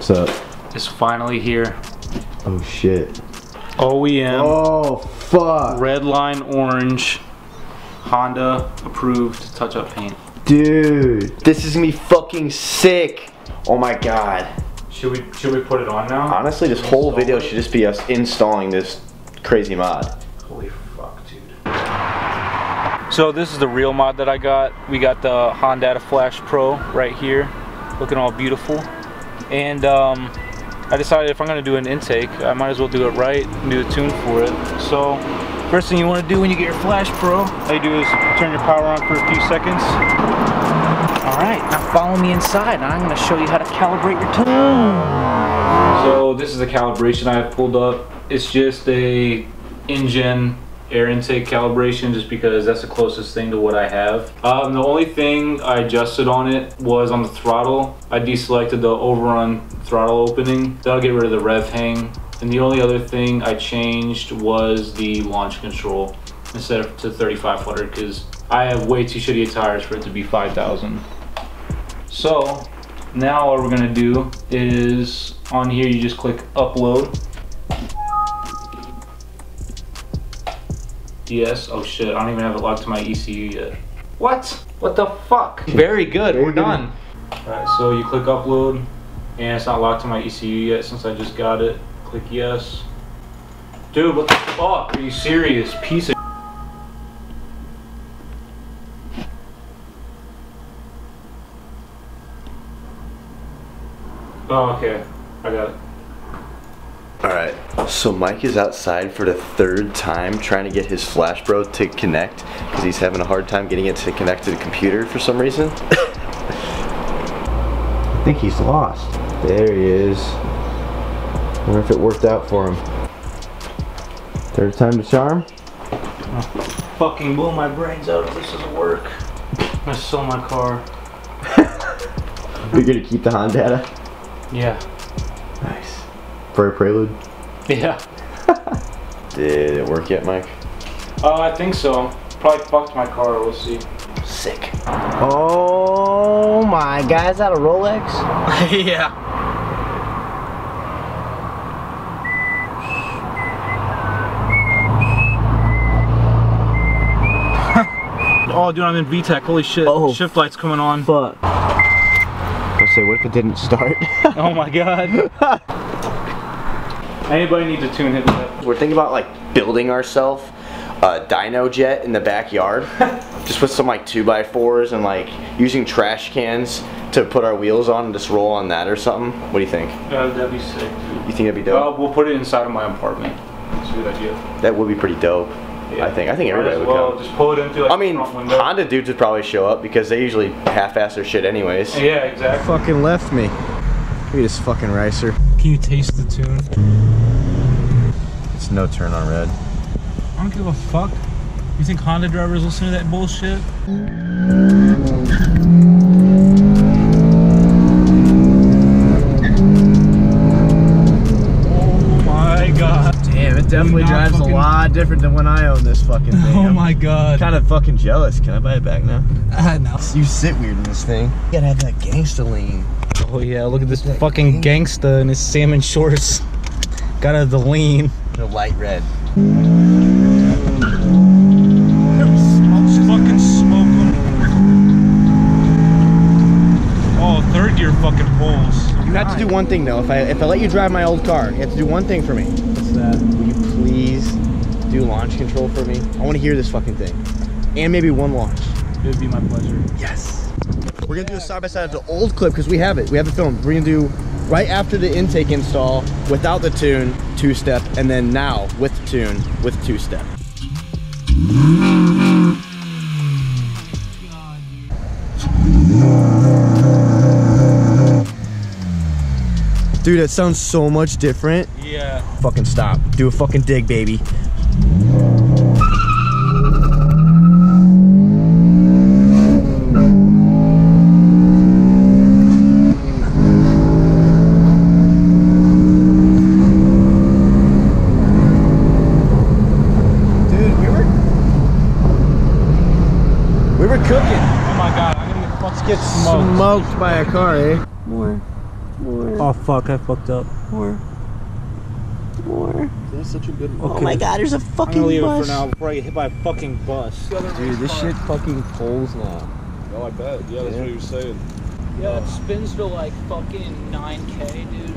What's up? Is finally here. Oh shit. OEM. Oh fuck. Red line orange. Honda approved touch-up paint. Dude, this is gonna be fucking sick. Oh my god. Should we put it on now? Honestly, this whole video should just be us installing this crazy mod. Holy fuck, dude. So this is the real mod that I got. We got the Hondata Flash Pro right here, looking all beautiful. And I decided if I'm gonna do an intake, I might as well do it right and do a tune for it. So first thing you want to do when you get your Flash Pro, all you do is turn your power on for a few seconds. Alright, now follow me inside and I'm going to show you how to calibrate your tune. So this is the calibration I have pulled up. It's just a in-gen air intake calibration just because that's the closest thing to what I have. The only thing I adjusted on it was on the throttle. I deselected the overrun throttle opening. That'll get rid of the rev hang. And the only other thing I changed was the launch control instead of to 3500 because I have way too shitty tires for it to be 5000. So now what we're gonna do is on here you just click upload. Yes, oh shit, I don't even have it locked to my ECU yet. What? What the fuck? Very good, we're done. Alright, so you click upload and it's not locked to my ECU yet since I just got it. Click yes. Dude, what the fuck? Are you serious? Piece of Oh, okay. I got it. Alright, so Mike is outside for the third time trying to get his Flash Pro to connect because he's having a hard time getting it to connect to the computer for some reason. I think he's lost. There he is. I wonder if it worked out for him. Third time to charm? I'll fucking blow my brains out if this doesn't work. I'm gonna sell my car. You're gonna keep the Hondata? Yeah. Nice. For a prelude? Yeah. Did it work yet, Mike? I think so. Probably fucked my car, we'll see. Sick. Oh my god, is that a Rolex? Yeah. Oh dude, I'm in VTEC, holy shit. Oh. Shift light's coming on. Fuck. I was say, what if it didn't start? Oh my god. Anybody needs a tune, hit me up. We're thinking about like building ourselves a dyno jet in the backyard. Just with some like 2x4s and like using trash cans to put our wheels on and just roll on that or something. What do you think? That'd be sick, dude. You think that'd be dope? We'll put it inside of my apartment. That's a good idea. That would be pretty dope. Yeah. I think everybody would come. Just pull it into like I mean, the front window. Honda dudes would probably show up because they usually half-ass their shit anyways. Yeah, exactly. Fucking left me. Look at this fucking ricer. Can you taste the tune? It's no turn on red. I don't give a fuck. You think Honda drivers listen to that bullshit? Oh my god. Damn, it definitely drives a lot different than when I own this fucking thing. Oh my god. I'm kind of fucking jealous. Can I buy it back now? No. You sit weird in this thing. You gotta have that gangsta lean. Oh yeah, look at this fucking gangsta in his salmon shorts. Got the lean. The light red. Fucking smoke them. Oh, third gear fucking pulls. You have to do one thing though. If I let you drive my old car, you have to do one thing for me. What's that? Will you please do launch control for me? I want to hear this fucking thing. And maybe one launch. It would be my pleasure. Yes. We're gonna do a side by side of the old clip because we have it. We have it filmed. We're gonna do right after the intake install without the tune, 2-step, and then now with the tune with 2-step. Dude, that sounds so much different. Yeah. Fucking stop. Do a fucking dig, baby. Cooking. Oh my god, I'm gonna get fucking Smoked by a car, eh? More. More. Oh fuck, I fucked up. More. That's such a good one. Oh my god, there's a I'm gonna fucking leave bus. it for now before I get hit by a fucking bus. Dude, this shit fucking pulls now. Oh, I bet. Yeah, that's what he was saying. Yeah, it spins to like fucking 9K, dude.